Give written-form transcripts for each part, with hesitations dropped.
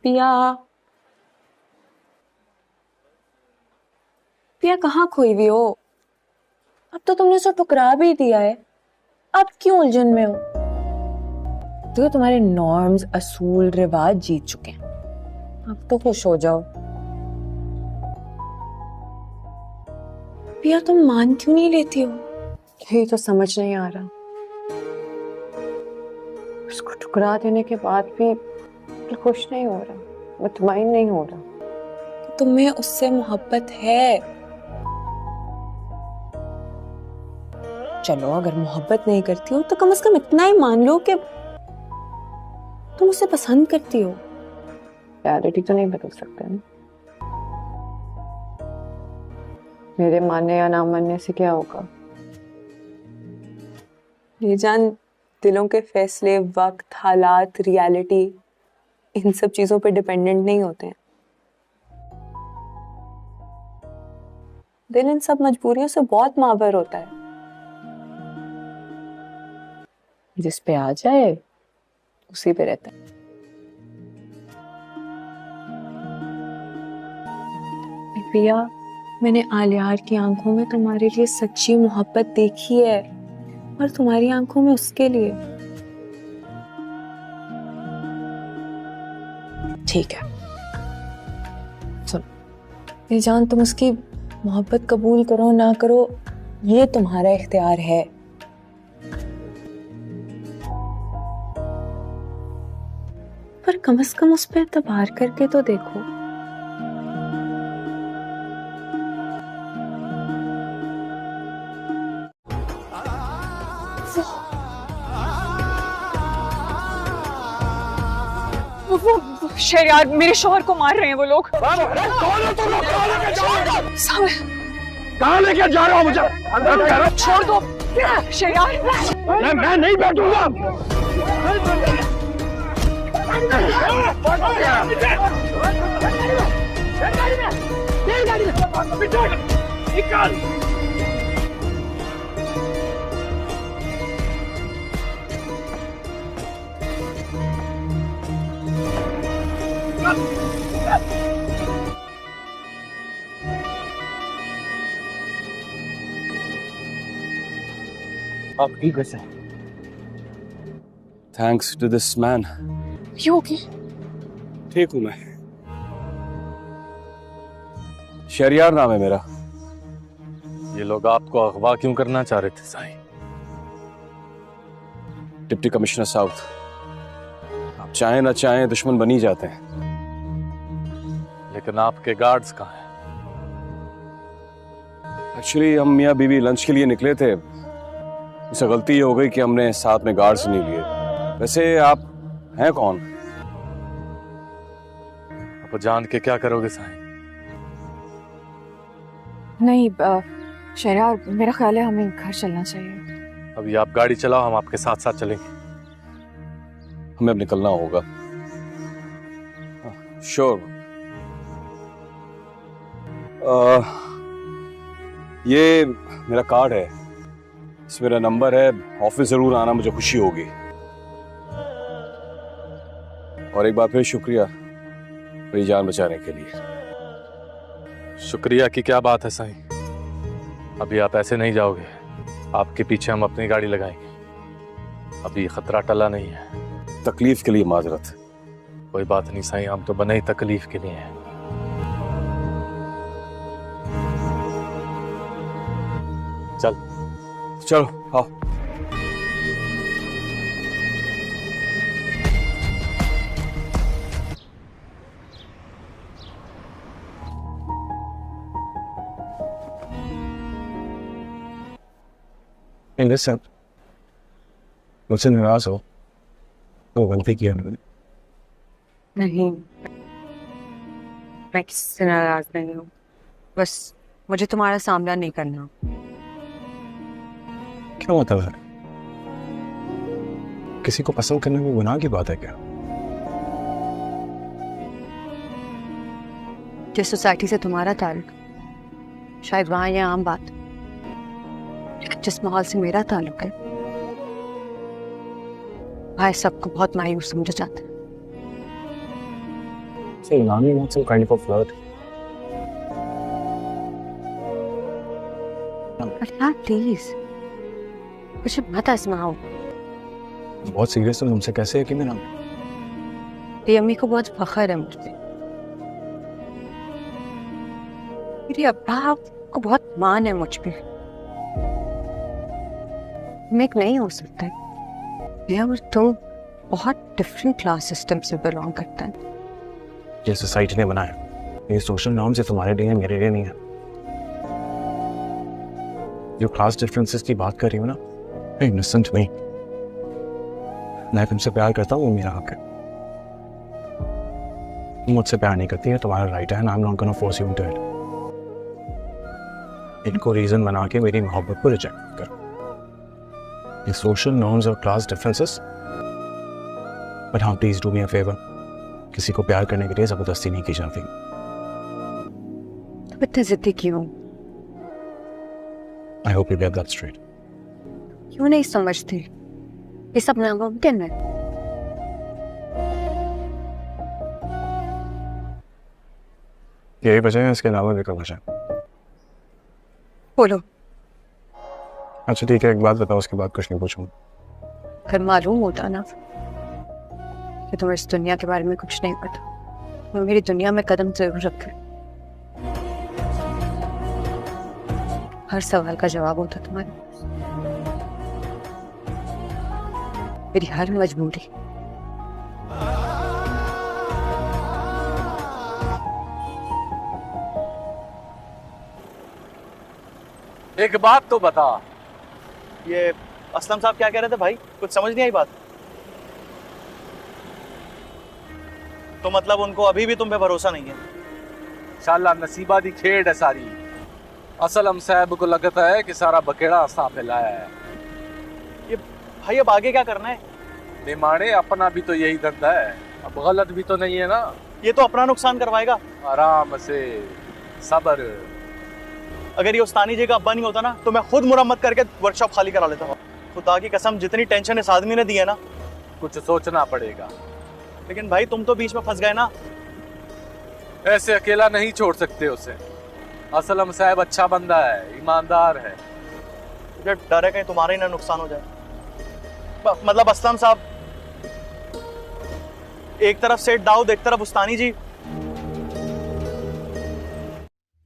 पिया, पिया कहाँ खोई हुई हो? अब तो तुमने उसे ठुकरा भी दिया है, अब क्यों उलझन में हो? तो तुम्हारे नॉर्म्स, असूल, रिवाज जीत चुके हैं, अब तो खुश हो जाओ। पिया तुम मान क्यों नहीं लेती हो? यही तो समझ नहीं आ रहा। उसको ठुकरा देने के बाद भी खुश नहीं हो रहा, मुतमईन नहीं हो रहा। तुम्हें उससे मोहब्बत है। चलो अगर मोहब्बत नहीं करती हो तो कम से कम इतना ही मान लो कि तुम उसे पसंद करती हो। रियलिटी तो नहीं बदल सकते ना। मेरे मानने या ना मानने से क्या होगा? ये जान, दिलों के फैसले वक्त, हालात, रियलिटी, इन सब चीजों पे डिपेंडेंट नहीं होते हैं। दिल इन सब मजबूरियों से बहुत मावर होता है। जिस पे आ जाए उसी पे रहता है। पिया, मैंने आलियार की आंखों में तुम्हारे लिए सच्ची मोहब्बत देखी है और तुम्हारी आंखों में उसके लिए। ठीक है, सुन, ये जान, तुम उसकी मोहब्बत कबूल करो ना करो ये तुम्हारा इख्तियार है। पर कम से कम उस पर एतबार करके तो देखो। वो शहरयार, मेरे शौहर को मार रहे हैं वो लोग। कौन हो तुम लोग? कहाँ लेके जा रहे हो मुझे? अंदर कह रहा छोड़ दो शहरयार। मैं नहीं बैठूंगा। निकाल। आप ठीक है? Thanks to this man. You okay? ठीक हूं मैं। शहरयार नाम है मेरा। ये लोग आपको अगवा क्यों करना चाह रहे थे साईं? डिप्टी कमिश्नर साउथ, आप चाहें ना चाहें दुश्मन बन ही जाते हैं। लेकिन आपके गार्ड्स कहाँ हैं? एक्चुअली हम मियाँ बीवी लंच के लिए निकले थे, इससे गलती ये हो गई कि हमने साथ में गार्ड्स नहीं लिए। वैसे आप हैं कौन? आप जान के क्या करोगे साईं? नहीं शहरयार, मेरा ख्याल है हमें घर चलना चाहिए। अभी आप गाड़ी चलाओ, हम आपके साथ साथ चलेंगे। हमें अब निकलना होगा। श्योर। ये मेरा कार्ड है, इसमें मेरा नंबर है। ऑफिस जरूर आना, मुझे खुशी होगी। और एक बार फिर शुक्रिया मेरी जान बचाने के लिए। शुक्रिया की क्या बात है साईं? अभी आप ऐसे नहीं जाओगे, आपके पीछे हम अपनी गाड़ी लगाएंगे। अभी खतरा टला नहीं है। तकलीफ के लिए माजरत। कोई बात नहीं साईं, हम तो बने ही तकलीफ के लिए हैं। चलो आओ। लिसन, मुझसे नाराज हो तो गलती किया मैंने। नहीं, मैं किसी से नाराज नहीं हूँ, बस मुझे तुम्हारा सामना नहीं करना। क्या मतलब है? किसी को पसंद करने में गुनाह की बात है क्या? जिस सोसाइटी से तुम्हारा ताल्लुक, शायद वहां ये आम बात, लेकिन जिस माहौल से मेरा ताल्लुक है वहां सबको बहुत मायूस समझा जाता है। Hey, Nami wants some kind of a flirt. Allah please मुझे मत आजमाओ। बहुत सीरियस हो तुमसे, कैसे है कि मेरा मेरी अम्मी को बहुत फख्र है मुझ पे। मेरे अब्बा को बहुत मान है मुझ पे। मैं एक नहीं हो सकता है और तुम बहुत डिफरेंट क्लास सिस्टम से बिलोंग करता है। ये सोसाइटी ने बनाया, ये सोशल नॉर्म्स है, तुम्हारे लिए है, मेरे लिए नहीं है। जो क्लास डिफरेंसेस की बात कर रही हूँ ना, hey, listen to me. मैं तुमसे प्यार करता हूँ, वो मेरा हक है। तुम मुझसे प्यार नहीं करती है, तुम्हारा राइट है, and I'm not gonna force you into it. इनको रीजन बना के मेरी मोहब्बत को रिजेक्ट करो। ये सोशल नॉर्म्स और क्लास डिफरेंसेस, बट हाँ please do me a favour, किसी को प्यार करने के लिए जबरदस्ती नहीं की जाती। तुम इतने जिद्दी क्यों? I hope you get that straight. क्यों नहीं समझते? ये सब नामुमकिन है। यही वजह है, इसके अलावा भी कोई वजह? बोलो। अच्छा ठीक है, एक बात बताओ, उसके बाद कुछ नहीं पूछूंगा। अगर मालूम होता ना कि तुम्हें इस दुनिया के बारे में कुछ नहीं पता, तो मेरी दुनिया में कदम जरूर रखे। हर सवाल का जवाब होता तुम्हारे पास। मेरी हर मजबूरी। एक बात तो बता। ये असलम साहब क्या कह रहे थे भाई? कुछ समझ नहीं आई बात। तो मतलब उनको अभी भी तुम पे भरोसा नहीं है? शाला नसीबा दी खेड है सारी। असलम साहब को लगता है कि सारा बकेड़ा सांप लाया है। ये भाई अब आगे क्या करना है? निमाणे अपना भी तो यही धंधा है, अब गलत भी तो नहीं है ना। ये तो अपना नुकसान करवाएगा। आराम से, सब्र। अगर ये उस्तानी जी का अब्बा नहीं होता ना, तो मैं खुद मुरम्मत करके वर्कशॉप खाली करा लेता हूँ। खुदा की कसम, जितनी टेंशन इस आदमी ने दी है ना। कुछ सोचना पड़ेगा। लेकिन भाई तुम तो बीच में फंस गए ना। ऐसे अकेला नहीं छोड़ सकते उसे। असलम साहब अच्छा बंदा है, ईमानदार है। मुझे डर है कहीं तुम्हारा ही ना नुकसान हो जाए। मतलब असलम साहब, एक तरफ सेठ दाऊद, एक तरफ उस्तानी जी।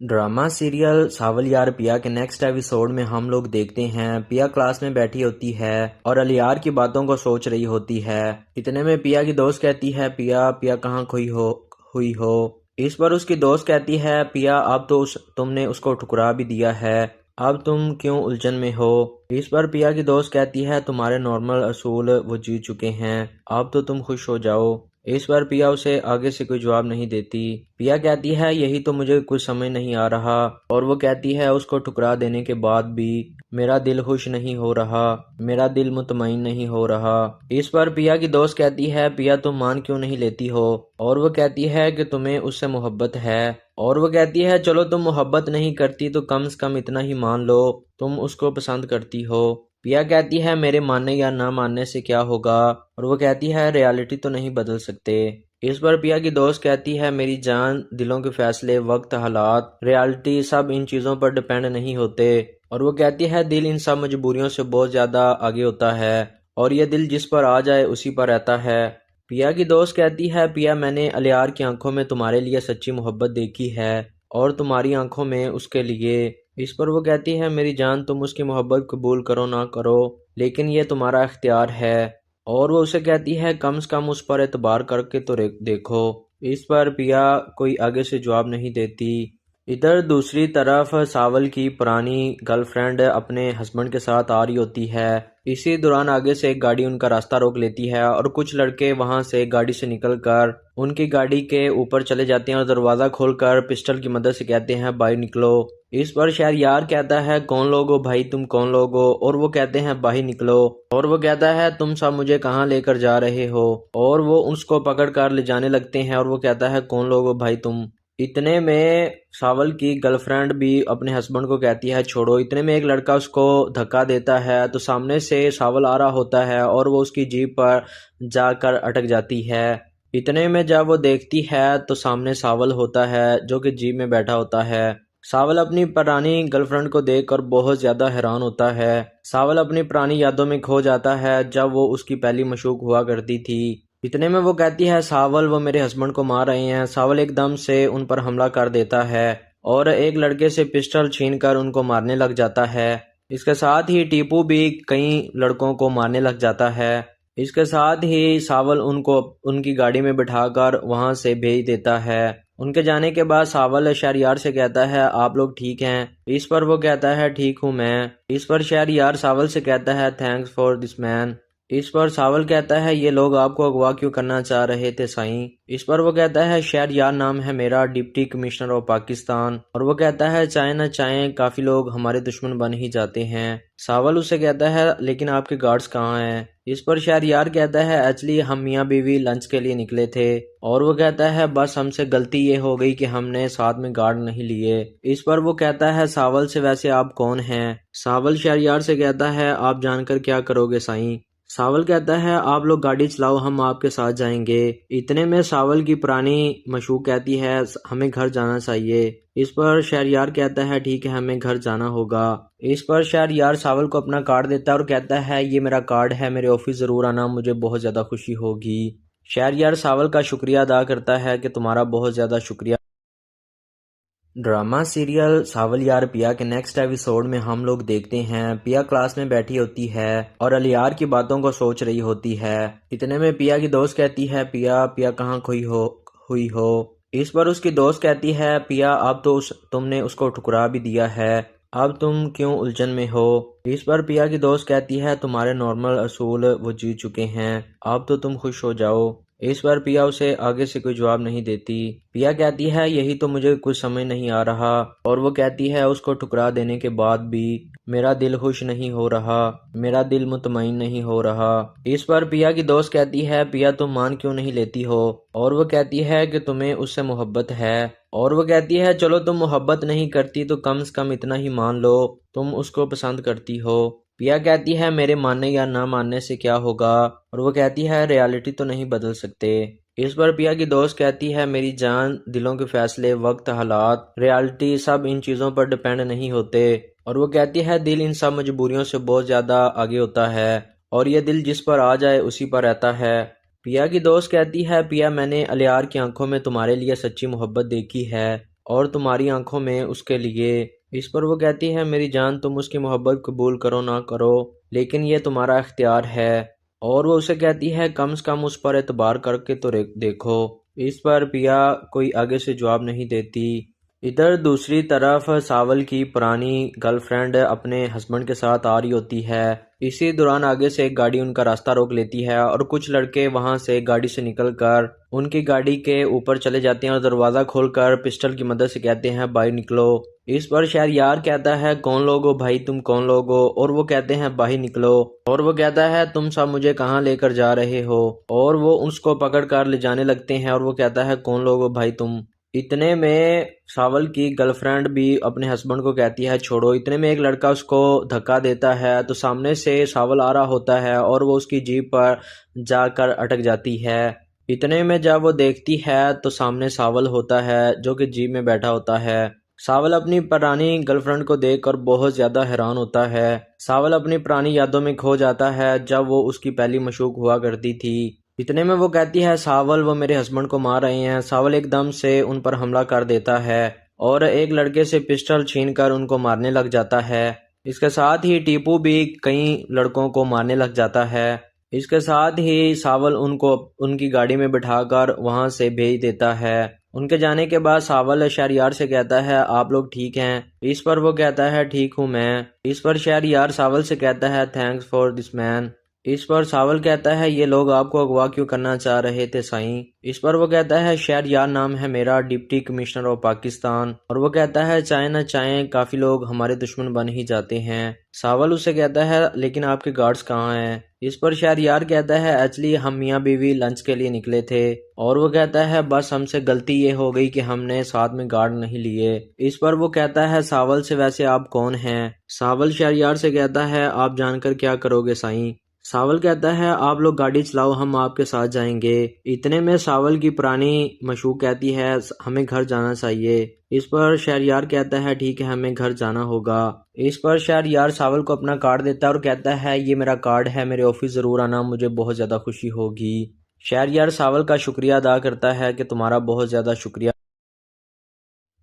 ड्रामा सीरियल सावल यार पिया के नेक्स्ट एपिसोड में हम लोग देखते हैं पिया क्लास में बैठी होती है और अलियार की बातों को सोच रही होती है। इतने में पिया की दोस्त कहती है, पिया पिया कहाँ खोई हुई हो। इस पर उसकी दोस्त कहती है, पिया अब तो तुमने उसको ठुकरा भी दिया है, अब तुम क्यों उलझन में हो। इस पर पिया की दोस्त कहती है, तुम्हारे नॉर्मल असूल वो जीत चुके हैं, अब तो तुम खुश हो जाओ। इस पर पिया उसे आगे से कोई जवाब नहीं देती। पिया कहती है, यही तो मुझे कुछ समझ नहीं आ रहा। और वो कहती है, उसको ठुकरा देने के बाद भी मेरा दिल खुश नहीं हो रहा, मेरा दिल मुतमईन नहीं हो रहा। इस पर पिया की दोस्त कहती है, पिया तुम मान क्यों नहीं लेती हो। और वो कहती है कि तुम्हें उससे मोहब्बत है। और वो कहती है, चलो तुम मोहब्बत नहीं करती तो कम से कम इतना ही मान लो, तुम उसको पसंद करती हो। पिया कहती है, मेरे मानने या ना मानने से क्या होगा। और वो कहती है, रियलिटी तो नहीं बदल सकते। इस पर पिया की दोस्त कहती है, मेरी जान, दिलों के फैसले, वक्त, हालात, रियलिटी सब इन चीज़ों पर डिपेंड नहीं होते। और वो कहती है, दिल इन सब मजबूरियों से बहुत ज़्यादा आगे होता है और ये दिल जिस पर आ जाए उसी पर रहता है। पिया की दोस्त कहती है, पिया मैंने अलियार की आंखों में तुम्हारे लिए सच्ची मोहब्बत देखी है और तुम्हारी आंखों में उसके लिए। इस पर वो कहती है, मेरी जान, तुम उसकी मोहब्बत कबूल करो ना करो, लेकिन ये तुम्हारा इख्तियार है। और वो उसे कहती है, कम से कम उस पर एतबार करके तो देखो। इस पर पिया कोई आगे से जवाब नहीं देती। इधर दूसरी तरफ सावल की पुरानी गर्लफ्रेंड अपने हस्बैंड के साथ आ रही होती है। इसी दौरान आगे से एक गाड़ी उनका रास्ता रोक लेती है और कुछ लड़के वहां से गाड़ी से निकलकर उनकी गाड़ी के ऊपर चले जाते हैं और दरवाज़ा खोलकर पिस्टल की मदद से कहते हैं, बाहर निकलो। इस पर शहरयार कहता है, कौन लोग हो भाई, तुम कौन लोग हो। और वो कहते हैं, बाहर निकलो। और वो कहता है, तुम सब मुझे कहाँ लेकर जा रहे हो। और वो उसको पकड़ कर ले जाने लगते हैं और वो कहता है, कौन लोग हो भाई तुम। इतने में सावल की गर्लफ्रेंड भी अपने हस्बैंड को कहती है, छोड़ो। इतने में एक लड़का उसको धक्का देता है तो सामने से सावल आ रहा होता है और वो उसकी जीप पर जाकर अटक जाती है। इतने में जब वो देखती है तो सामने सावल होता है जो कि जीप में बैठा होता है। सावल अपनी पुरानी गर्लफ्रेंड को देखकर बहुत ज्यादा हैरान होता है। सावल अपनी पुरानी यादों में खो जाता है जब वो उसकी पहली मशूक हुआ करती थी। इतने में वो कहती है सावल वो मेरे हस्बैंड को मार रहे हैं। सावल एकदम से उन पर हमला कर देता है और एक लड़के से पिस्टल छीनकर उनको मारने लग जाता है। इसके साथ ही टीपू भी कई लड़कों को मारने लग जाता है। इसके साथ ही सावल उनको उनकी गाड़ी में बिठाकर वहां से भेज देता है। उनके जाने के बाद सावल शहरयार से कहता है आप लोग ठीक हैं? इस पर वो कहता है ठीक हूँ मैं। इस पर शहरयार सावल से कहता है थैंक्स फॉर दिस मैन। इस पर सावल कहता है ये लोग आपको अगवा क्यों करना चाह रहे थे साईं? इस पर वो कहता है शहरयार नाम है मेरा, डिप्टी कमिश्नर ऑफ पाकिस्तान। और वो कहता है चाहे न चाहे काफी लोग हमारे दुश्मन बन ही जाते हैं। सावल उससे कहता है लेकिन आपके गार्ड्स कहाँ हैं? इस पर शहरयार कहता है एक्चुअली हम मियाँ बीवी लंच के लिए निकले थे। और वो कहता है बस हमसे गलती ये हो गई कि हमने साथ में गार्ड नहीं लिए। इस पर वो कहता है सावल से वैसे आप कौन हैं? सावल शहरयार से कहता है आप जानकर क्या करोगे साईं? सावल कहता है आप लोग गाड़ी चलाओ हम आपके साथ जाएंगे। इतने में सावल की पुरानी मशूक कहती है हमें घर जाना चाहिए। इस पर शहरयार कहता है ठीक है हमें घर जाना होगा। इस पर शहरयार सावल को अपना कार्ड देता है और कहता है ये मेरा कार्ड है, मेरे ऑफिस जरूर आना, मुझे बहुत ज्यादा खुशी होगी। शहरयार सावल का शुक्रिया अदा करता है कि तुम्हारा बहुत ज्यादा शुक्रिया। ड्रामा सीरियल सावल यार पिया के नेक्स्ट एपिसोड में हम लोग देखते हैं पिया क्लास में बैठी होती है और अलियार की बातों को सोच रही होती है। इतने में पिया की दोस्त कहती है पिया पिया कहाँ खोई हुई हो। इस पर उसकी दोस्त कहती है पिया अब तो तुमने उसको ठुकरा भी दिया है, अब तुम क्यों उलझन में हो। इस पर पिया की दोस्त कहती है तुम्हारे नॉर्मल असूल वो जीत चुके हैं, अब तो तुम खुश हो जाओ। इस पर पिया उसे आगे से कोई जवाब नहीं देती। पिया कहती है यही तो मुझे कुछ समझ नहीं आ रहा। और वो कहती है उसको ठुकरा देने के बाद भी मेरा दिल खुश नहीं हो रहा, मेरा दिल मुतमईन नहीं हो रहा। इस पर पिया की दोस्त कहती है पिया तुम मान क्यों नहीं लेती हो। और वो कहती है कि तुम्हें उससे मोहब्बत है। और वो कहती है चलो तुम मोहब्बत नहीं करती तो कम से कम इतना ही मान लो तुम उसको पसंद करती हो। पिया कहती है मेरे मानने या ना मानने से क्या होगा। और वो कहती है रियलिटी तो नहीं बदल सकते। इस पर पिया की दोस्त कहती है मेरी जान दिलों के फैसले, वक्त, हालात, रियलिटी सब इन चीज़ों पर डिपेंड नहीं होते। और वो कहती है दिल इन सब मजबूरियों से बहुत ज़्यादा आगे होता है और ये दिल जिस पर आ जाए उसी पर रहता है। पिया की दोस्त कहती है पिया मैंने अलियार की आंखों में तुम्हारे लिए सच्ची मोहब्बत देखी है और तुम्हारी आंखों में उसके लिए। इस पर वो कहती है मेरी जान तुम उसकी मोहब्बत कबूल करो ना करो लेकिन ये तुम्हारा इख्तियार है। और वो उसे कहती है कम से कम उस पर एतबार करके तो देखो। इस पर पिया कोई आगे से जवाब नहीं देती। इधर दूसरी तरफ सावल की पुरानी गर्लफ्रेंड अपने हस्बैंड के साथ आ रही होती है। इसी दौरान आगे से एक गाड़ी उनका रास्ता रोक लेती है और कुछ लड़के वहां से गाड़ी से निकलकर उनकी गाड़ी के ऊपर चले जाते हैं और दरवाजा खोलकर पिस्टल की मदद से कहते हैं बाहर निकलो। इस पर शहरयार कहता है कौन लोग हो भाई, तुम कौन लोग हो। और वो कहते हैं बाहर निकलो। और वो कहता है तुम सब मुझे कहाँ लेकर जा रहे हो। और वो उसको पकड़ कर ले जाने लगते हैं और वो कहता है कौन लोग हो भाई तुम। इतने में सावल की गर्लफ्रेंड भी अपने हस्बैंड को कहती है छोड़ो। इतने में एक लड़का उसको धक्का देता है तो सामने से सावल आ रहा होता है और वो उसकी जीप पर जाकर अटक जाती है। इतने में जब वो देखती है तो सामने सावल होता है जो कि जीप में बैठा होता है। सावल अपनी पुरानी गर्लफ्रेंड को देखकर बहुत ज्यादा हैरान होता है। सावल अपनी पुरानी यादों में खो जाता है जब वो उसकी पहली मशूक हुआ करती थी। इतने में वो कहती है सावल वो मेरे हस्बैंड को मार रहे हैं। सावल एकदम से उन पर हमला कर देता है और एक लड़के से पिस्टल छीनकर उनको मारने लग जाता है। इसके साथ ही टीपू भी कई लड़कों को मारने लग जाता है। इसके साथ ही सावल उनको उनकी गाड़ी में बिठाकर वहां से भेज देता है। उनके जाने के बाद सावल शहरयार से कहता है आप लोग ठीक हैं? इस पर वो कहता है ठीक हूँ मैं। इस पर शहरयार सावल से कहता है थैंक्स फॉर दिस मैन। इस पर सावल कहता है ये लोग आपको अगवा क्यों करना चाह रहे थे साईं? इस पर वो कहता है शहरयार नाम है मेरा, डिप्टी कमिश्नर ऑफ पाकिस्तान। और वो कहता है चाहे न चाहे काफी लोग हमारे दुश्मन बन ही जाते हैं। सावल उसे कहता है लेकिन आपके गार्ड्स कहाँ हैं? इस पर शहरयार कहता है एक्चुअली हम मियाँ बीवी लंच के लिए निकले थे। और वो कहता है बस हमसे गलती ये हो गई कि हमने साथ में गार्ड नहीं लिए। इस पर वो कहता है सावल से वैसे आप कौन हैं? सावल शहरयार से कहता है आप जानकर क्या करोगे साईं? सावल कहता है आप लोग गाड़ी चलाओ, हम आपके साथ जाएंगे। इतने में सावल की पुरानी मशूक कहती है हमें घर जाना चाहिए। इस पर शहरयार कहता है ठीक है, हमें घर जाना होगा। इस पर शहरयार सावल को अपना कार्ड देता है और कहता है ये मेरा कार्ड है, मेरे ऑफिस ज़रूर आना, मुझे बहुत ज़्यादा खुशी होगी। शहरयार सावल का शुक्रिया अदा करता है कि तुम्हारा बहुत ज़्यादा शुक्रिया।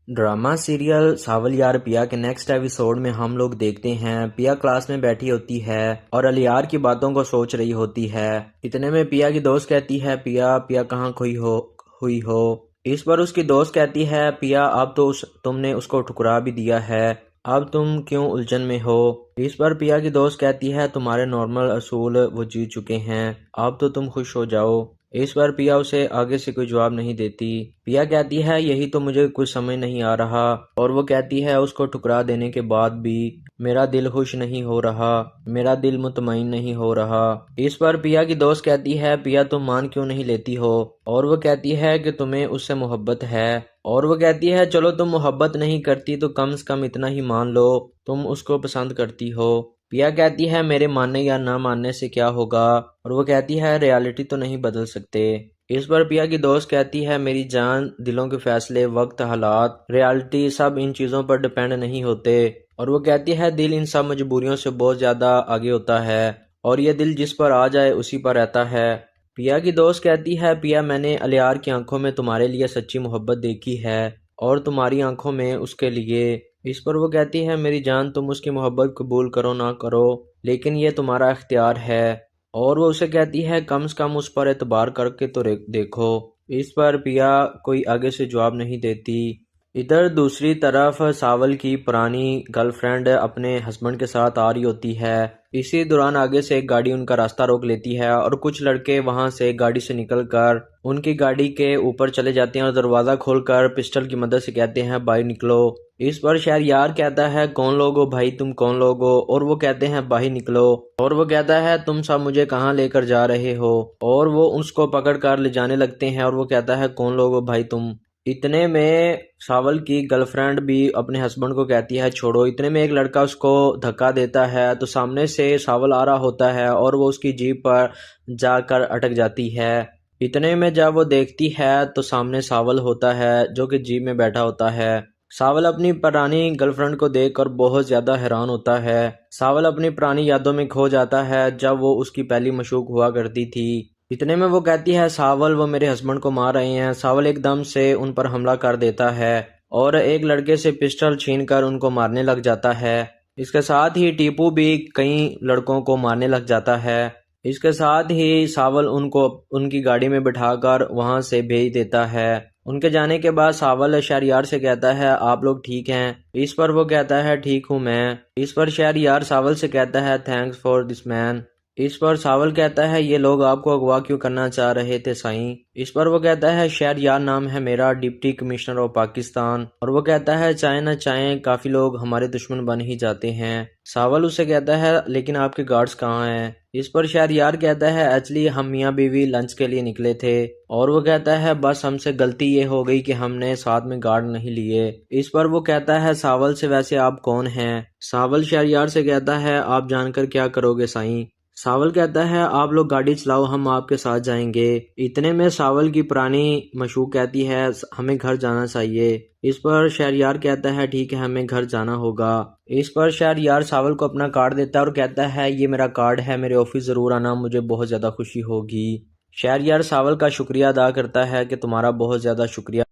ड्रामा सीरियल सावल यार पिया के नेक्स्ट एपिसोड में हम लोग देखते हैं पिया क्लास में बैठी होती है और अलियार की बातों को सोच रही होती है। इतने में पिया की दोस्त कहती है पिया पिया कहाँ हुई हो। इस पर उसकी दोस्त कहती है पिया अब तो तुमने उसको ठुकरा भी दिया है, अब तुम क्यों उलझन में हो। इस पर पिया की दोस्त कहती है तुम्हारे नॉर्मल असूल वो जीत चुके हैं, अब तो तुम खुश हो जाओ। इस पर पिया उसे आगे से कोई जवाब नहीं देती। पिया कहती है यही तो मुझे कुछ समझ नहीं आ रहा, और वो कहती है उसको ठुकरा देने के बाद भी मेरा दिल खुश नहीं हो रहा, मेरा दिल मुतमईन नहीं हो रहा। इस पर पिया की दोस्त कहती है पिया तुम मान क्यों नहीं लेती हो, और वो कहती है कि तुम्हें उससे मोहब्बत है। और वो कहती है चलो तुम मोहब्बत नहीं करती तो कम से कम इतना ही मान लो तुम उसको पसंद करती हो। पिया कहती है मेरे मानने या ना मानने से क्या होगा, और वो कहती है रियलिटी तो नहीं बदल सकते। इस पर पिया की दोस्त कहती है मेरी जान, दिलों के फैसले, वक्त, हालात, रियलिटी सब इन चीज़ों पर डिपेंड नहीं होते। और वो कहती है दिल इन सब मजबूरियों से बहुत ज़्यादा आगे होता है, और ये दिल जिस पर आ जाए उसी पर रहता है। पिया की दोस्त कहती है पिया मैंने अलियार की आंखों में तुम्हारे लिए सच्ची मोहब्बत देखी है और तुम्हारी आंखों में उसके लिए। इस पर वो कहती है मेरी जान तुम उसकी मोहब्बत कबूल करो ना करो लेकिन ये तुम्हारा इख्तियार है। और वो उसे कहती है कम से कम उस पर एतबार करके तो देखो। इस पर पिया कोई आगे से जवाब नहीं देती। इधर दूसरी तरफ सावल की पुरानी गर्लफ्रेंड अपने हस्बैंड के साथ आ रही होती है। इसी दौरान आगे से एक गाड़ी उनका रास्ता रोक लेती है और कुछ लड़के वहां से गाड़ी से निकलकर उनकी गाड़ी के ऊपर चले जाते हैं और दरवाज़ा खोलकर पिस्टल की मदद से कहते हैं बाहर निकलो। इस पर शहरयार कहता है कौन लोग हो भाई, तुम कौन लोग हो, और वो कहते हैं बाहर निकलो। और वो कहता है तुम सब मुझे कहाँ लेकर जा रहे हो, और वो उसको पकड़ कर ले जाने लगते हैं। और वो कहता है कौन लोग हो भाई तुम। इतने में सावल की गर्लफ्रेंड भी अपने हस्बैंड को कहती है छोड़ो। इतने में एक लड़का उसको धक्का देता है तो सामने से सावल आ रहा होता है और वो उसकी जीप पर जाकर अटक जाती है। इतने में जब वो देखती है तो सामने सावल होता है जो कि जीप में बैठा होता है। सावल अपनी पुरानी गर्लफ्रेंड को देखकर बहुत ज़्यादा हैरान होता है। सावल अपनी पुरानी यादों में खो जाता है जब वो उसकी पहली मशूक हुआ करती थी। इतने में वो कहती है सावल वो मेरे हस्बैंड को मार रहे हैं। सावल एकदम से उन पर हमला कर देता है और एक लड़के से पिस्टल छीनकर उनको मारने लग जाता है। इसके साथ ही टीपू भी कई लड़कों को मारने लग जाता है। इसके साथ ही सावल उनको उनकी गाड़ी में बिठाकर वहां से भेज देता है। उनके जाने के बाद सावल शहरयार से कहता है आप लोग ठीक हैं। इस पर वो कहता है ठीक हूँ मैं। इस पर शहरयार सावल से कहता है थैंक्स फॉर दिस मैन। इस पर सावल कहता है ये लोग आपको अगवा क्यों करना चाह रहे थे साईं। इस पर वो कहता है शहरयार नाम है मेरा, डिप्टी कमिश्नर ऑफ पाकिस्तान। और वो कहता है चाहे ना चाहे काफी लोग हमारे दुश्मन बन ही जाते हैं। सावल उससे कहता है लेकिन आपके गार्ड्स कहाँ हैं। इस पर शहरयार कहता है एक्चुअली हम मियाँ बीवी लंच के लिए निकले थे। और वो कहता है बस हमसे गलती ये हो गई कि हमने साथ में गार्ड नहीं लिए। इस पर वो कहता है सावल से वैसे आप कौन हैं। सावल शहरयार से कहता है आप जानकर क्या करोगे साईं। सावल कहता है आप लोग गाड़ी चलाओ, हम आपके साथ जाएंगे। इतने में सावल की पुरानी मशूक कहती है हमें घर जाना चाहिए। इस पर शहरयार कहता है ठीक है, हमें घर जाना होगा। इस पर शहरयार सावल को अपना कार्ड देता है और कहता है ये मेरा कार्ड है, मेरे ऑफिस ज़रूर आना, मुझे बहुत ज़्यादा खुशी होगी। शहरयार सावल का शुक्रिया अदा करता है कि तुम्हारा बहुत ज़्यादा शुक्रिया।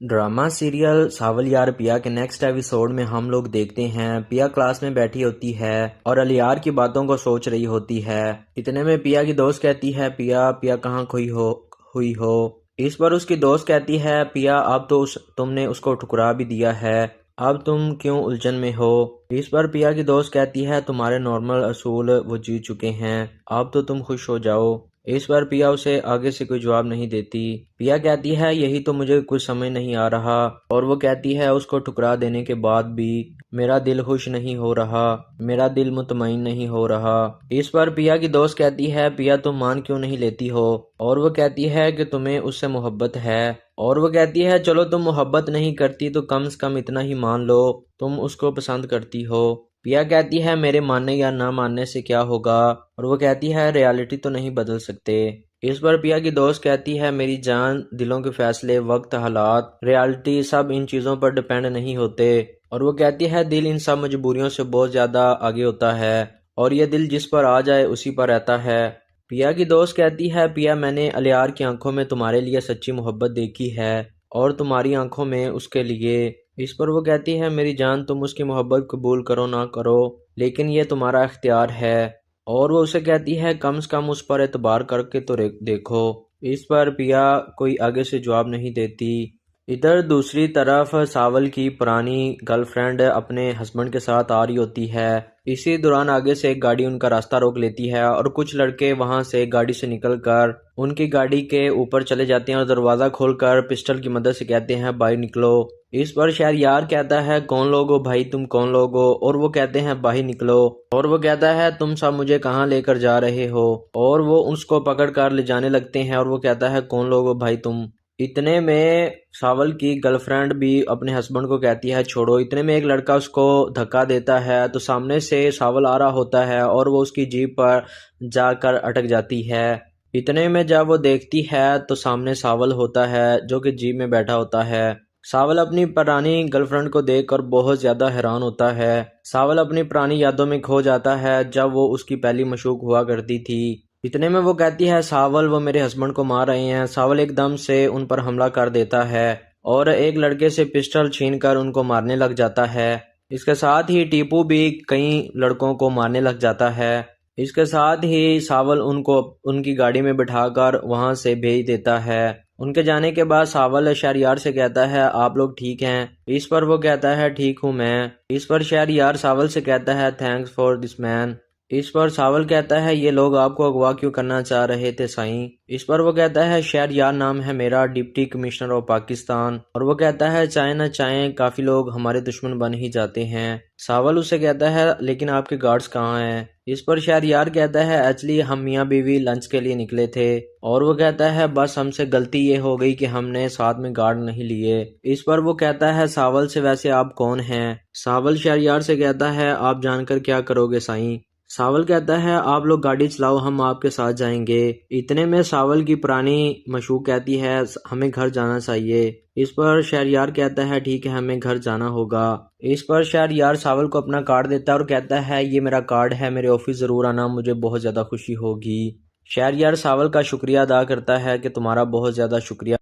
ड्रामा सीरियल सावल यार पिया के नेक्स्ट एपिसोड में हम लोग देखते हैं पिया क्लास में बैठी होती है और अलियार की बातों को सोच रही होती है। इतने में पिया की दोस्त कहती है पिया पिया कहाँ हुई हो। इस पर उसकी दोस्त कहती है पिया अब तो तुमने उसको ठुकरा भी दिया है, अब तुम क्यों उलझन में हो। इस पर पिया की दोस्त कहती है तुम्हारे नॉर्मल असूल वो जीत चुके हैं, अब तो तुम खुश हो जाओ। इस पर पिया उसे आगे से कोई जवाब नहीं देती। पिया कहती है यही तो मुझे कुछ समझ नहीं आ रहा, और वो कहती है उसको ठुकरा देने के बाद भी मेरा दिल खुश नहीं हो रहा, मेरा दिल मुतमईन नहीं हो रहा। इस पर पिया की दोस्त कहती है पिया तुम मान क्यों नहीं लेती हो, और वो कहती है कि तुम्हें उससे मोहब्बत है। और वो कहती है चलो तुम मोहब्बत नहीं करती तो कम से कम इतना ही मान लो तुम उसको पसंद करती हो। पिया कहती है मेरे मानने या ना मानने से क्या होगा, और वो कहती है रियलिटी तो नहीं बदल सकते। इस पर पिया की दोस्त कहती है मेरी जान, दिलों के फैसले, वक्त, हालात, रियलिटी सब इन चीज़ों पर डिपेंड नहीं होते। और वो कहती है दिल इन सब मजबूरियों से बहुत ज़्यादा आगे होता है, और ये दिल जिस पर आ जाए उसी पर रहता है। पिया की दोस्त कहती है पिया मैंने अलियार की आंखों में तुम्हारे लिए सच्ची मोहब्बत देखी है, और तुम्हारी आंखों में उसके लिए। इस पर वो कहती है मेरी जान, तुम उसकी मोहब्बत कबूल करो ना करो, लेकिन ये तुम्हारा इख्तियार है। और वो उसे कहती है कम से कम उस पर एतबार करके तो देखो। इस पर पिया कोई आगे से जवाब नहीं देती। इधर दूसरी तरफ सावल की पुरानी गर्लफ्रेंड अपने हस्बैंड के साथ आ रही होती है। इसी दौरान आगे से एक गाड़ी उनका रास्ता रोक लेती है, और कुछ लड़के वहां से गाड़ी से निकलकर उनकी गाड़ी के ऊपर चले जाते हैं और दरवाज़ा खोलकर पिस्टल की मदद से कहते हैं बाहर निकलो। इस पर शहरयार कहता है कौन लोग हो भाई, तुम कौन लोग हो, और वो कहते हैं बाहर निकलो। और वो कहता है तुम सब मुझे कहाँ लेकर जा रहे हो, और वो उसको पकड़ कर ले जाने लगते हैं, और वो कहता है कौन लोग हो भाई तुम। इतने में सावल की गर्लफ्रेंड भी अपने हस्बैंड को कहती है छोड़ो। इतने में एक लड़का उसको धक्का देता है, तो सामने से सावल आ रहा होता है और वो उसकी जीप पर जाकर अटक जाती है। इतने में जब वो देखती है तो सामने सावल होता है जो कि जीप में बैठा होता है। सावल अपनी पुरानी गर्लफ्रेंड को देखकर बहुत ज्यादा हैरान होता है। सावल अपनी पुरानी यादों में खो जाता है जब वो उसकी पहली मशूक हुआ करती थी। इतने में वो कहती है सावल वो मेरे हस्बैंड को मार रहे हैं। सावल एकदम से उन पर हमला कर देता है और एक लड़के से पिस्टल छीनकर उनको मारने लग जाता है। इसके साथ ही टीपू भी कई लड़कों को मारने लग जाता है। इसके साथ ही सावल उनको उनकी गाड़ी में बिठाकर वहां से भेज देता है। उनके जाने के बाद सावल शहरयार से कहता है आप लोग ठीक हैं। इस पर वो कहता है ठीक हूँ मैं। इस पर शहरयार सावल से कहता है थैंक्स फॉर दिस मैन। इस पर सावल कहता है ये लोग आपको अगवा क्यों करना चाह रहे थे साईं। इस पर वो कहता है शहरयार नाम है मेरा, डिप्टी कमिश्नर ऑफ पाकिस्तान। और वो कहता है चाहे न चाहे काफी लोग हमारे दुश्मन बन ही जाते हैं। सावल उसे कहता है लेकिन आपके गार्ड्स कहाँ हैं। इस पर शहरयार कहता है एक्चुअली हम मियाँ बीवी लंच के लिए निकले थे। और वो कहता है बस हमसे गलती ये हो गई कि हमने साथ में गार्ड नहीं लिए। इस पर वो कहता है सावल से वैसे आप कौन हैं। सावल शहरयार से कहता है आप जानकर क्या करोगे साईं। सावल कहता है आप लोग गाड़ी चलाओ हम आपके साथ जाएंगे। इतने में सावल की पुरानी मशूक कहती है हमें घर जाना चाहिए। इस पर शहरयार कहता है ठीक है हमें घर जाना होगा। इस पर शहरयार सावल को अपना कार्ड देता है और कहता है ये मेरा कार्ड है, मेरे ऑफिस जरूर आना, मुझे बहुत ज्यादा खुशी होगी। शहरयार सावल का शुक्रिया अदा करता है कि तुम्हारा बहुत ज्यादा शुक्रिया।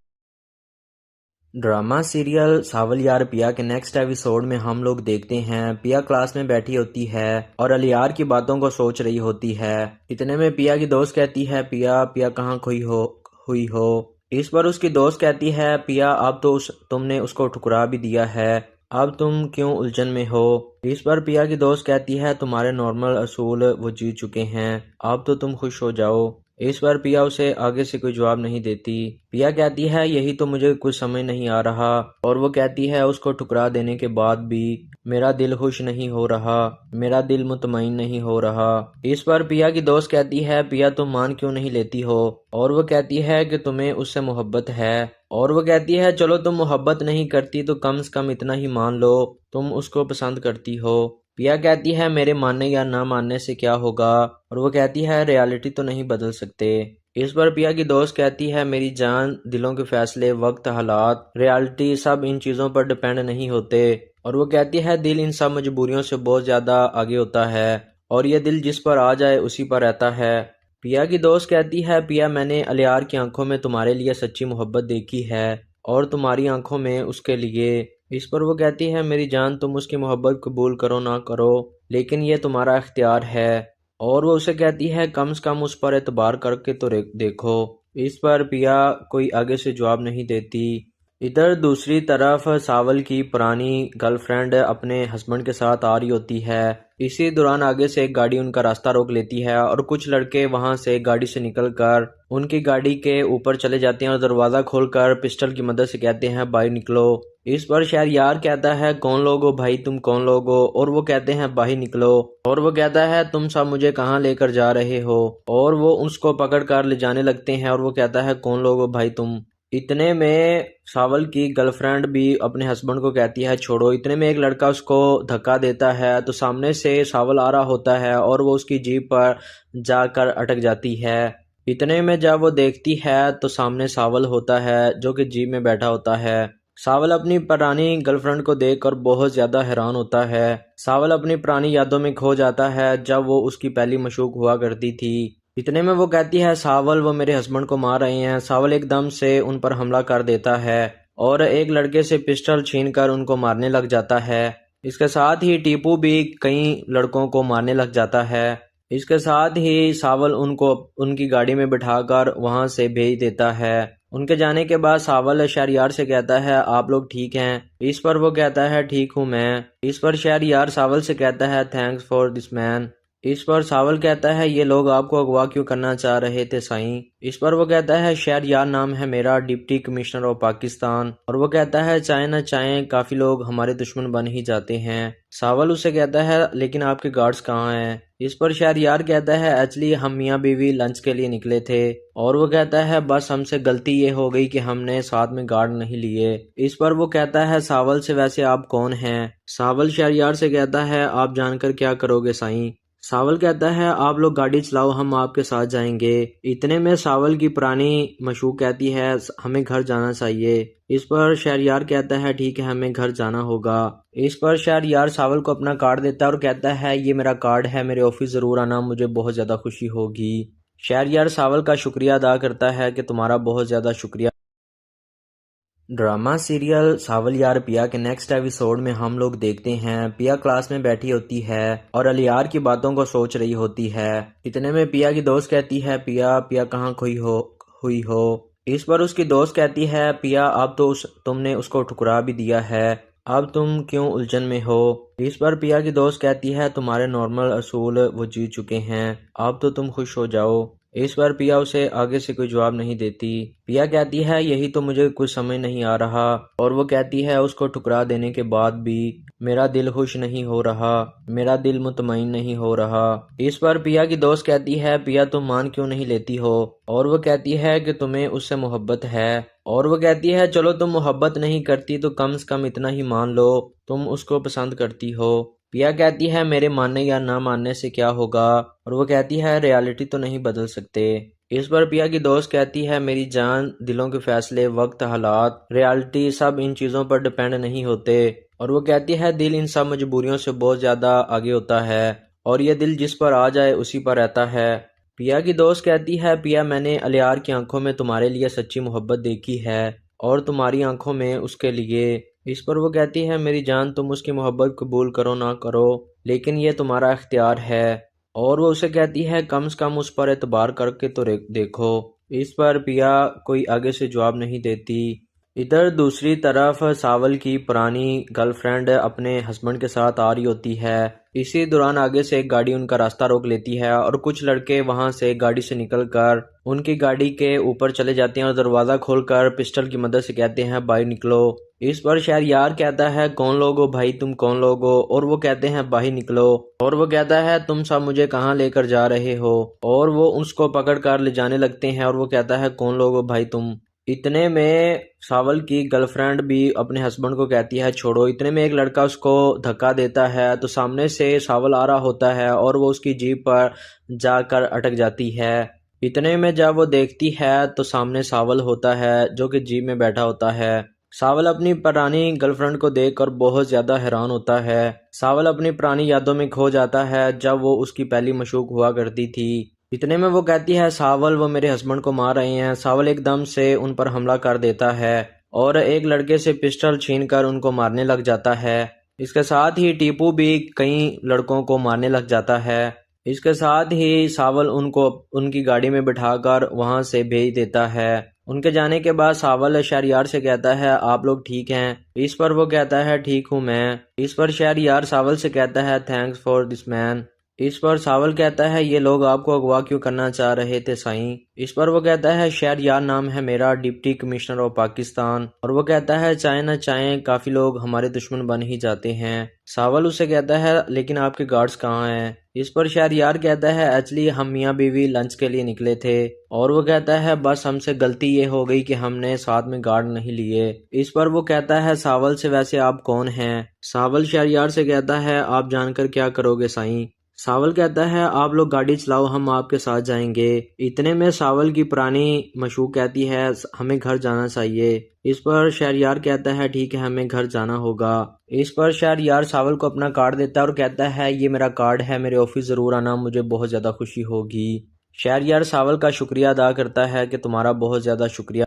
ड्रामा सीरियल सावल यार पिया के नेक्स्ट एपिसोड में हम लोग देखते हैं पिया क्लास में बैठी होती है और अलियार की बातों को सोच रही होती है। इतने में पिया की दोस्त कहती है पिया पिया कहाँ खोई हुई हो। इस पर उसकी दोस्त कहती है पिया अब तो तुमने उसको ठुकरा भी दिया है, अब तुम क्यों उलझन में हो। इस पर पिया की दोस्त कहती है तुम्हारे नॉर्मल असूल वो जीत चुके हैं, अब तो तुम खुश हो जाओ। इस पर पिया उसे आगे से कोई जवाब नहीं देती। पिया कहती है यही तो मुझे कुछ समझ नहीं आ रहा। और वो कहती है उसको ठुकरा देने के बाद भी मेरा दिल खुश नहीं हो रहा, मेरा दिल मुतमईन नहीं हो रहा। इस पर पिया की दोस्त कहती है पिया तुम मान क्यों नहीं लेती हो। और वो कहती है कि तुम्हें उससे मोहब्बत है। और वो कहती है चलो तुम मोहब्बत नहीं करती तो कम से कम इतना ही मान लो तुम उसको पसंद करती हो। पिया कहती है मेरे मानने या ना मानने से क्या होगा, और वो कहती है रियलिटी तो नहीं बदल सकते। इस पर पिया की दोस्त कहती है मेरी जान, दिलों के फैसले, वक्त, हालात, रियलिटी सब इन चीज़ों पर डिपेंड नहीं होते। और वो कहती है दिल इन सब मजबूरियों से बहुत ज़्यादा आगे होता है, और ये दिल जिस पर आ जाए उसी पर रहता है। पिया की दोस्त कहती है पिया मैंने अलियार की आंखों में तुम्हारे लिए सच्ची मोहब्बत देखी है, और तुम्हारी आंखों में उसके लिए। इस पर वो कहती है मेरी जान, तुम उसकी मोहब्बत कबूल करो ना करो, लेकिन ये तुम्हारा इख्तियार है। और वो उसे कहती है कम से कम उस पर एतबार करके तो देखो। इस पर पिया कोई आगे से जवाब नहीं देती। इधर दूसरी तरफ सावल की पुरानी गर्लफ्रेंड अपने हस्बैंड के साथ आ रही होती है। इसी दौरान आगे से एक गाड़ी उनका रास्ता रोक लेती है और कुछ लड़के वहां से गाड़ी से निकलकर उनकी गाड़ी के ऊपर चले जाते हैं और दरवाज़ा खोलकर पिस्टल की मदद से कहते हैं बाहर निकलो। इस पर शहरयार कहता है कौन लोग हो भाई, तुम कौन लोग हो, और वो कहते हैं बाहर निकलो। और वो कहता है तुम सब मुझे कहाँ लेकर जा रहे हो, और वो उसको पकड़ कर ले जाने लगते हैं और वो कहता है कौन लोग हो भाई तुम। इतने में सावल की गर्लफ्रेंड भी अपने हस्बैंड को कहती है छोड़ो। इतने में एक लड़का उसको धक्का देता है तो सामने से सावल आ रहा होता है और वो उसकी जीप पर जाकर अटक जाती है। इतने में जब वो देखती है तो सामने सावल होता है जो कि जीप में बैठा होता है। सावल अपनी पुरानी गर्लफ्रेंड को देखकर बहुत ज़्यादा हैरान होता है। सावल अपनी पुरानी यादों में खो जाता है जब वो उसकी पहली मशूक हुआ करती थी। इतने में वो कहती है सावल वो मेरे हस्बैंड को मार रहे हैं। सावल एकदम से उन पर हमला कर देता है और एक लड़के से पिस्टल छीनकर उनको मारने लग जाता है। इसके साथ ही टीपू भी कई लड़कों को मारने लग जाता है। इसके साथ ही सावल उनको उनकी गाड़ी में बिठाकर वहां से भेज देता है। उनके जाने के बाद सावल शहरयार से कहता है आप लोग ठीक हैं? इस पर वो कहता है ठीक हूँ मैं। इस पर शहरयार सावल से कहता है थैंक्स फॉर दिस मैन। इस पर सावल कहता है ये लोग आपको अगवा क्यों करना चाह रहे थे साईं? इस पर वो कहता है शहरयार नाम है मेरा, डिप्टी कमिश्नर ऑफ पाकिस्तान। और वो कहता है चाहे ना चाहे काफी लोग हमारे दुश्मन बन ही जाते हैं। सावल उससे कहता है लेकिन आपके गार्ड्स कहाँ हैं? इस पर शहरयार कहता है एक्चुअली हम मियाँ बीवी लंच के लिए निकले थे। और वो कहता है बस हमसे गलती ये हो गई कि हमने साथ में गार्ड नहीं लिए। इस पर वो कहता है सावल से वैसे आप कौन हैं? सावल शहरयार से कहता है आप जानकर क्या करोगे साईं? सावल कहता है आप लोग गाड़ी चलाओ हम आपके साथ जाएंगे। इतने में सावल की पुरानी मशूक कहती है हमें घर जाना चाहिए। इस पर शहरयार कहता है ठीक है हमें घर जाना होगा। इस पर शहरयार सावल को अपना कार्ड देता है और कहता है ये मेरा कार्ड है, मेरे ऑफिस जरूर आना, मुझे बहुत ज्यादा खुशी होगी। शहरयार सावल का शुक्रिया अदा करता है कि तुम्हारा बहुत ज्यादा शुक्रिया। ड्रामा सीरियल सावल यार पिया के नेक्स्ट एपिसोड में हम लोग देखते हैं पिया क्लास में बैठी होती है और अलियार की बातों को सोच रही होती है। इतने में पिया की दोस्त कहती है पिया पिया कहाँ खोई हुई हो। इस पर उसकी दोस्त कहती है पिया अब तो तुमने उसको ठुकरा भी दिया है, अब तुम क्यों उलझन में हो। इस पर पिया की दोस्त कहती है तुम्हारे नॉर्मल असूल वो जीत चुके हैं, अब तो तुम खुश हो जाओ। इस पर पिया उसे आगे से कोई जवाब नहीं देती। पिया कहती है यही तो मुझे कुछ समझ नहीं आ रहा। और वो कहती है उसको ठुकरा देने के बाद भी मेरा दिल खुश नहीं हो रहा, मेरा दिल मुतमईन नहीं हो रहा। इस पर पिया की दोस्त कहती है पिया तुम मान क्यों नहीं लेती हो। और वो कहती है कि तुम्हें उससे मोहब्बत है। और वो कहती है चलो तुम मोहब्बत नहीं करती तो कम से कम इतना ही मान लो तुम उसको पसंद करती हो। पिया कहती है मेरे मानने या ना मानने से क्या होगा। और वो कहती है रियलिटी तो नहीं बदल सकते। इस पर पिया की दोस्त कहती है मेरी जान दिलों के फैसले, वक्त, हालात, रियलिटी सब इन चीज़ों पर डिपेंड नहीं होते। और वो कहती है दिल इन सब मजबूरियों से बहुत ज़्यादा आगे होता है और ये दिल जिस पर आ जाए उसी पर रहता है। पिया की दोस्त कहती है पिया मैंने अलियार की आंखों में तुम्हारे लिए सच्ची मोहब्बत देखी है और तुम्हारी आंखों में उसके लिए। इस पर वो कहती है मेरी जान तुम उसकी मोहब्बत कबूल करो ना करो लेकिन ये तुम्हारा इख्तियार है। और वो उसे कहती है कम से कम उस पर एतबार करके तो देखो। इस पर पिया कोई आगे से जवाब नहीं देती। इधर दूसरी तरफ सावल की पुरानी गर्लफ्रेंड अपने हस्बैंड के साथ आ रही होती है। इसी दौरान आगे से एक गाड़ी उनका रास्ता रोक लेती है और कुछ लड़के वहां से गाड़ी से निकलकर उनकी गाड़ी के ऊपर चले जाते हैं और दरवाजा खोलकर पिस्टल की मदद से कहते हैं बाहर निकलो। इस पर शहरयार कहता है कौन लोग हो भाई, तुम कौन लोग हो। और वो कहते हैं बाहर निकलो। और वो कहता है तुम सब मुझे कहाँ लेकर जा रहे हो। और वो उसको पकड़ कर ले जाने लगते हैं और वो कहता है कौन लोग हो भाई तुम। इतने में सावल की गर्लफ्रेंड भी अपने हस्बैंड को कहती है छोड़ो। इतने में एक लड़का उसको धक्का देता है तो सामने से सावल आ रहा होता है और वो उसकी जीप पर जाकर अटक जाती है। इतने में जब वो देखती है तो सामने सावल होता है जो कि जीप में बैठा होता है। सावल अपनी पुरानी गर्लफ्रेंड को देखकर बहुत ज्यादा हैरान होता है। सावल अपनी पुरानी यादों में खो जाता है जब वो उसकी पहली मशूक हुआ करती थी। इतने में वो कहती है सावल वो मेरे हस्बैंड को मार रहे हैं। सावल एकदम से उन पर हमला कर देता है और एक लड़के से पिस्टल छीनकर उनको मारने लग जाता है। इसके साथ ही टीपू भी कई लड़कों को मारने लग जाता है। इसके साथ ही सावल उनको उनकी गाड़ी में बिठाकर वहां से भेज देता है। उनके जाने के बाद सावल शहरयार से कहता है आप लोग ठीक हैं? इस पर वो कहता है ठीक हूँ मैं। इस पर शहरयार सावल से कहता है थैंक्स फॉर दिस मैन। इस पर सावल कहता है ये लोग आपको अगवा क्यों करना चाह रहे थे साईं? इस पर वो कहता है शहरयार नाम है मेरा, डिप्टी कमिश्नर ऑफ पाकिस्तान। और वो कहता है चाहे ना चाहे काफी लोग हमारे दुश्मन बन ही जाते हैं। सावल उसे कहता है लेकिन आपके गार्ड्स कहाँ हैं? इस पर शहरयार कहता है एक्चुअली हम मियाँ बीवी लंच के लिए निकले थे, और वो कहता है बस हमसे गलती ये हो गई कि हमने साथ में गार्ड नहीं लिए। इस पर वो कहता है सावल से वैसे आप कौन हैं? सावल शहरयार से कहता है आप जानकर क्या करोगे साईं? सावल कहता है आप लोग गाड़ी चलाओ, हम आपके साथ जाएंगे। इतने में सावल की पुरानी मशूक कहती है हमें घर जाना चाहिए। इस पर शहरयार कहता है ठीक है हमें घर जाना होगा। इस पर शहरयार सावल को अपना कार्ड देता है और कहता है ये मेरा कार्ड है, मेरे ऑफिस ज़रूर आना, मुझे बहुत ज़्यादा खुशी होगी। शहरयार सावल का शुक्रिया अदा करता है कि तुम्हारा बहुत ज़्यादा शुक्रिया।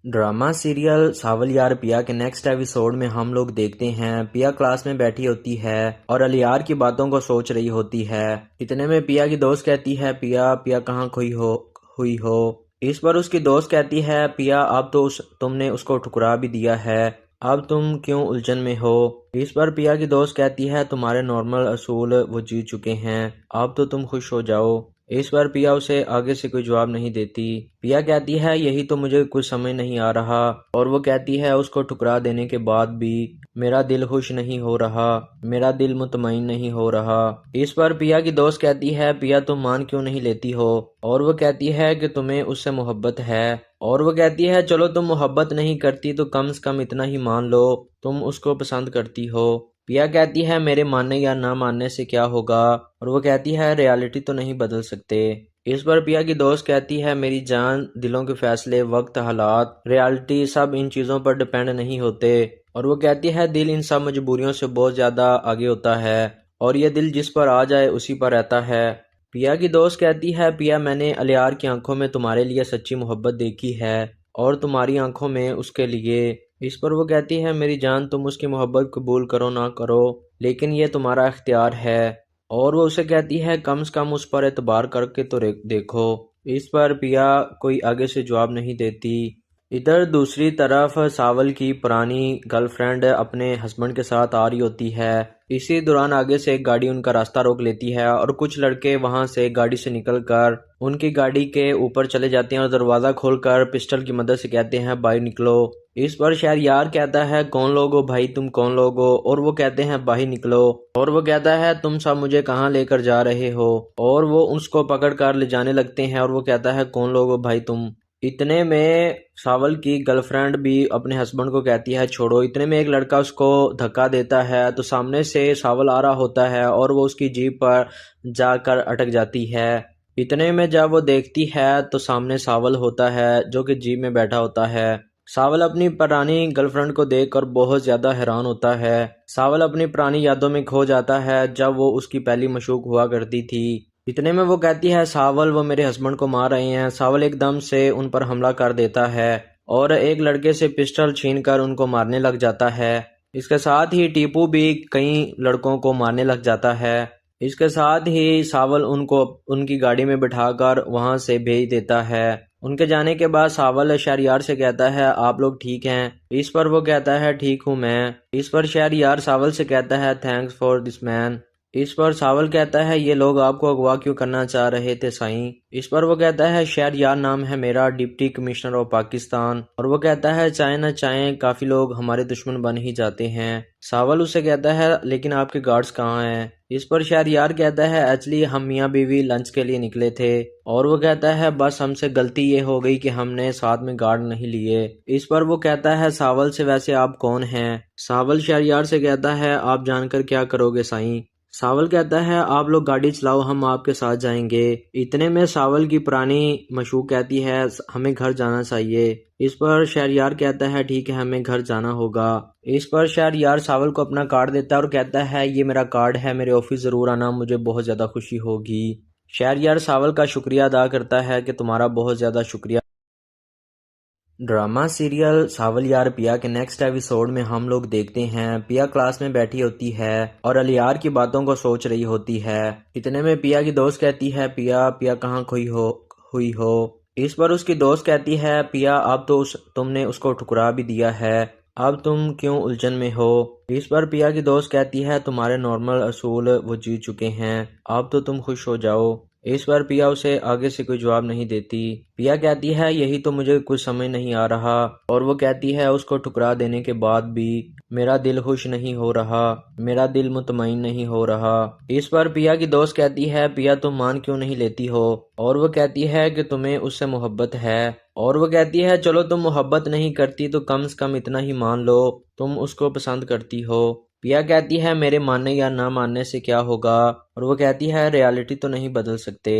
ड्रामा सीरियल सावल यार पिया के नेक्स्ट एपिसोड में हम लोग देखते हैं पिया क्लास में बैठी होती है और अलियार की बातों को सोच रही होती है। इतने में पिया की दोस्त कहती है पिया पिया कहाँ हुई हो। इस पर उसकी दोस्त कहती है पिया अब तो तुमने उसको ठुकरा भी दिया है, अब तुम क्यों उलझन में हो। इस पर पिया की दोस्त कहती है तुम्हारे नॉर्मल असूल वो जीत चुके हैं, अब तो तुम खुश हो जाओ। इस पर पिया उसे आगे से कोई जवाब नहीं देती। पिया कहती है यही तो मुझे कुछ समझ नहीं आ रहा, और वो कहती है उसको ठुकरा देने के बाद भी मेरा दिल खुश नहीं हो रहा, मेरा दिल मुतमईन नहीं हो रहा। इस पर पिया की दोस्त कहती है पिया तुम मान क्यों नहीं लेती हो, और वो कहती है कि तुम्हें उससे मोहब्बत है, और वो कहती है चलो तुम मोहब्बत नहीं करती तो कम से कम इतना ही मान लो तुम उसको पसंद करती हो। पिया कहती है मेरे मानने या ना मानने से क्या होगा, और वो कहती है रियलिटी तो नहीं बदल सकते। इस पर पिया की दोस्त कहती है मेरी जान दिलों के फैसले, वक्त, हालात, रियलिटी सब इन चीज़ों पर डिपेंड नहीं होते। और वो कहती है दिल इन सब मजबूरियों से बहुत ज़्यादा आगे होता है, और ये दिल जिस पर आ जाए उसी पर रहता है। पिया की दोस्त कहती है पिया मैंने अलियार की आंखों में तुम्हारे लिए सच्ची मोहब्बत देखी है और तुम्हारी आंखों में उसके लिए। इस पर वो कहती है मेरी जान तुम उसकी मोहब्बत कबूल करो ना करो लेकिन ये तुम्हारा इख्तियार है, और वो उसे कहती है कम से कम उस पर एतबार करके तो देखो। इस पर पिया कोई आगे से जवाब नहीं देती। इधर दूसरी तरफ सावल की पुरानी गर्लफ्रेंड अपने हस्बैंड के साथ आ रही होती है। इसी दौरान आगे से एक गाड़ी उनका रास्ता रोक लेती है और कुछ लड़के वहां से गाड़ी से निकलकर उनकी गाड़ी के ऊपर चले जाते हैं और दरवाज़ा खोलकर पिस्टल की मदद से कहते हैं बाहर निकलो। इस पर शहरयार कहता है कौन लोग हो भाई, तुम कौन लोग हो, और वो कहते हैं बाहर निकलो, और वो कहता है तुम सब मुझे कहाँ लेकर जा रहे हो, और वो उसको पकड़ कर ले जाने लगते हैं, और वो कहता है कौन लोग हो भाई तुम। इतने में सावल की गर्लफ्रेंड भी अपने हस्बैंड को कहती है छोड़ो। इतने में एक लड़का उसको धक्का देता है तो सामने से सावल आ रहा होता है और वो उसकी जीप पर जाकर अटक जाती है। इतने में जब वो देखती है तो सामने सावल होता है जो कि जीप में बैठा होता है। सावल अपनी पुरानी गर्लफ्रेंड को देखकर बहुत ज़्यादा हैरान होता है। सावल अपनी पुरानी यादों में खो जाता है जब वो उसकी पहली मशूक हुआ करती थी। इतने में वो कहती है सावल वो मेरे हस्बैंड को मार रहे हैं। सावल एकदम से उन पर हमला कर देता है और एक लड़के से पिस्टल छीनकर उनको मारने लग जाता है। इसके साथ ही टीपू भी कई लड़कों को मारने लग जाता है। इसके साथ ही सावल उनको उनकी गाड़ी में बिठाकर वहां से भेज देता है। उनके जाने के बाद सावल शहरयार से कहता है आप लोग ठीक हैं? इस पर वो कहता है ठीक हूँ मैं। इस पर शहरयार सावल से कहता है थैंक्स फॉर दिस मैन। इस पर सावल कहता है ये लोग आपको अगवा क्यों करना चाह रहे थे साईं? इस पर वो कहता है शहरयार नाम है मेरा, डिप्टी कमिश्नर ऑफ पाकिस्तान। और वो कहता है चाहे ना चाहे काफी लोग हमारे दुश्मन बन ही जाते हैं। सावल उससे कहता है लेकिन आपके गार्ड्स कहाँ हैं? इस पर शहरयार कहता है एक्चुअली हम मियाँ बीवी लंच के लिए निकले थे, और वो कहता है बस हमसे गलती ये हो गई कि हमने साथ में गार्ड नहीं लिए। इस पर वो कहता है सावल से वैसे आप कौन हैं? सावल शहरयार से कहता है आप जानकर क्या करोगे साईं? सावल कहता है आप लोग गाड़ी चलाओ, हम आपके साथ जाएंगे। इतने में सावल की पुरानी मशूक कहती है हमें घर जाना चाहिए। इस पर शहरयार कहता है ठीक है हमें घर जाना होगा। इस पर शहरयार सावल को अपना कार्ड देता है और कहता है ये मेरा कार्ड है, मेरे ऑफिस ज़रूर आना, मुझे बहुत ज़्यादा खुशी होगी। शहरयार सावल का शुक्रिया अदा करता है कि तुम्हारा बहुत ज़्यादा शुक्रिया। ड्रामा सीरियल सावल यार पिया के नेक्स्ट एपिसोड में हम लोग देखते हैं पिया क्लास में बैठी होती है और अलियार की बातों को सोच रही होती है। इतने में पिया की दोस्त कहती है पिया पिया कहाँ हुई हो। इस पर उसकी दोस्त कहती है पिया अब तो तुमने उसको ठुकरा भी दिया है, अब तुम क्यों उलझन में हो। इस पर पिया की दोस्त कहती है तुम्हारे नॉर्मल असूल वो जीत चुके हैं, अब तो तुम खुश हो जाओ। इस पर पिया उसे आगे से कोई जवाब नहीं देती। पिया कहती है यही तो मुझे कुछ समझ नहीं आ रहा, और वो कहती है उसको ठुकरा देने के बाद भी मेरा दिल खुश नहीं हो रहा, मेरा दिल मुतमईन नहीं हो रहा। इस पर पिया की दोस्त कहती है पिया तुम मान क्यों नहीं लेती हो, और वो कहती है कि तुम्हें उससे मोहब्बत है, और वो कहती है चलो तुम मोहब्बत नहीं करती तो कम से कम इतना ही मान लो तुम उसको पसंद करती हो। पिया कहती है मेरे मानने या ना मानने से क्या होगा, और वो कहती है रियलिटी तो नहीं बदल सकते।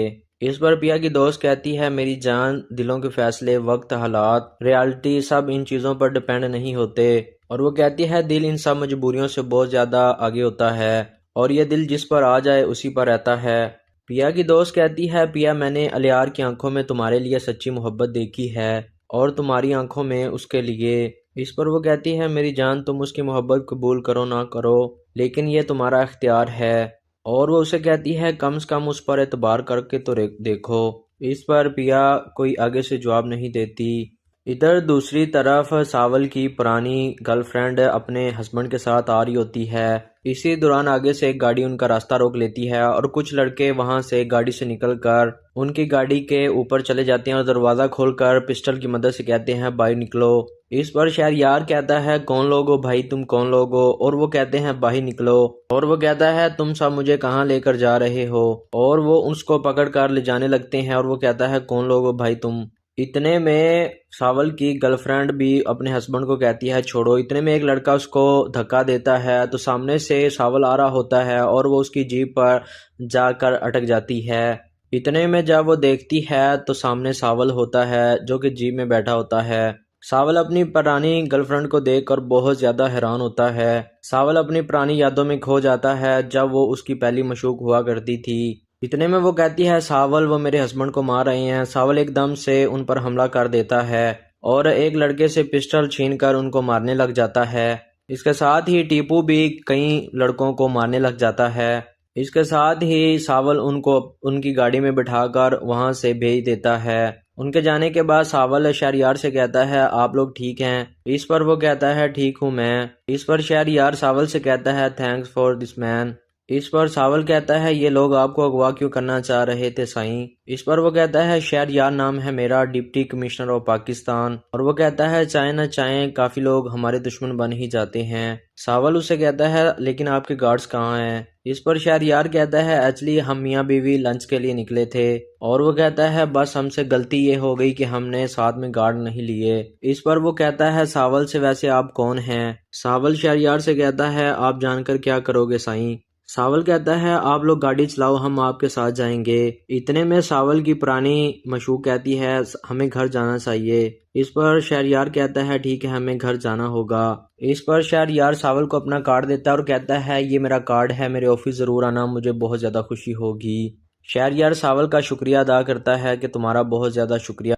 इस पर पिया की दोस्त कहती है मेरी जान, दिलों के फैसले, वक्त, हालात, रियलिटी सब इन चीज़ों पर डिपेंड नहीं होते, और वो कहती है दिल इन सब मजबूरियों से बहुत ज़्यादा आगे होता है, और ये दिल जिस पर आ जाए उसी पर रहता है। पिया की दोस्त कहती है पिया मैंने अलियार की आंखों में तुम्हारे लिए सच्ची मोहब्बत देखी है, और तुम्हारी आंखों में उसके लिए। इस पर वो कहती है मेरी जान तुम उसकी मोहब्बत कबूल करो ना करो, लेकिन ये तुम्हारा इख्तियार है, और वो उसे कहती है कम से कम उस पर एतबार करके तो देखो। इस पर पिया कोई आगे से जवाब नहीं देती। इधर दूसरी तरफ सावल की पुरानी गर्लफ्रेंड अपने हस्बैंड के साथ आ रही होती है। इसी दौरान आगे से एक गाड़ी उनका रास्ता रोक लेती है, और कुछ लड़के वहां से गाड़ी से निकलकर उनकी गाड़ी के ऊपर चले जाते हैं और दरवाज़ा खोलकर पिस्टल की मदद से कहते हैं बाहर निकलो। इस पर शहरयार कहता है कौन लोग हो भाई, तुम कौन लोग हो, और वो कहते हैं बाहर निकलो, और वो कहता है तुम सब मुझे कहाँ लेकर जा रहे हो, और वो उसको पकड़ कर ले जाने लगते हैं, और वो कहता है कौन लोग हो भाई तुम। इतने में सावल की गर्लफ्रेंड भी अपने हस्बैंड को कहती है छोड़ो। इतने में एक लड़का उसको धक्का देता है, तो सामने से सावल आ रहा होता है और वो उसकी जीप पर जाकर अटक जाती है। इतने में जब वो देखती है तो सामने सावल होता है जो कि जीप में बैठा होता है। सावल अपनी पुरानी गर्लफ्रेंड को देखकर बहुत ज़्यादा हैरान होता है। सावल अपनी पुरानी यादों में खो जाता है जब वो उसकी पहली मशूक हुआ करती थी। इतने में वो कहती है सावल वो मेरे हस्बैंड को मार रहे हैं। सावल एकदम से उन पर हमला कर देता है और एक लड़के से पिस्टल छीनकर उनको मारने लग जाता है। इसके साथ ही टीपू भी कई लड़कों को मारने लग जाता है। इसके साथ ही सावल उनको उनकी गाड़ी में बिठाकर वहां से भेज देता है। उनके जाने के बाद सावल शहरयार से कहता है आप लोग ठीक हैं? इस पर वो कहता है ठीक हूँ मैं। इस पर शहरयार सावल से कहता है थैंक्स फॉर दिस मैन। इस पर सावल कहता है ये लोग आपको अगवा क्यों करना चाह रहे थे साईं? इस पर वो कहता है शहरयार नाम है मेरा, डिप्टी कमिश्नर ऑफ पाकिस्तान। और वो कहता है चाहे न चाहे काफी लोग हमारे दुश्मन बन ही जाते हैं। सावल उसे कहता है लेकिन आपके गार्ड्स कहाँ हैं? इस पर शहरयार कहता है एक्चुअली हम मियाँ बीवी लंच के लिए निकले थे। और वो कहता है बस हमसे गलती ये हो गई कि हमने साथ में गार्ड नहीं लिए। इस पर वो कहता है सावल से वैसे आप कौन हैं? सावल शहरयार से कहता है आप जानकर क्या करोगे साईं? सावल कहता है आप लोग गाड़ी चलाओ हम आपके साथ जाएंगे। इतने में सावल की पुरानी मशूक कहती है हमें घर जाना चाहिए। इस पर शहरयार कहता है ठीक है हमें घर जाना होगा। इस पर शहरयार सावल को अपना कार्ड देता है और कहता है ये मेरा कार्ड है, मेरे ऑफिस ज़रूर आना, मुझे बहुत ज़्यादा खुशी होगी। शहरयार सावल का शुक्रिया अदा करता है कि तुम्हारा बहुत ज़्यादा शुक्रिया।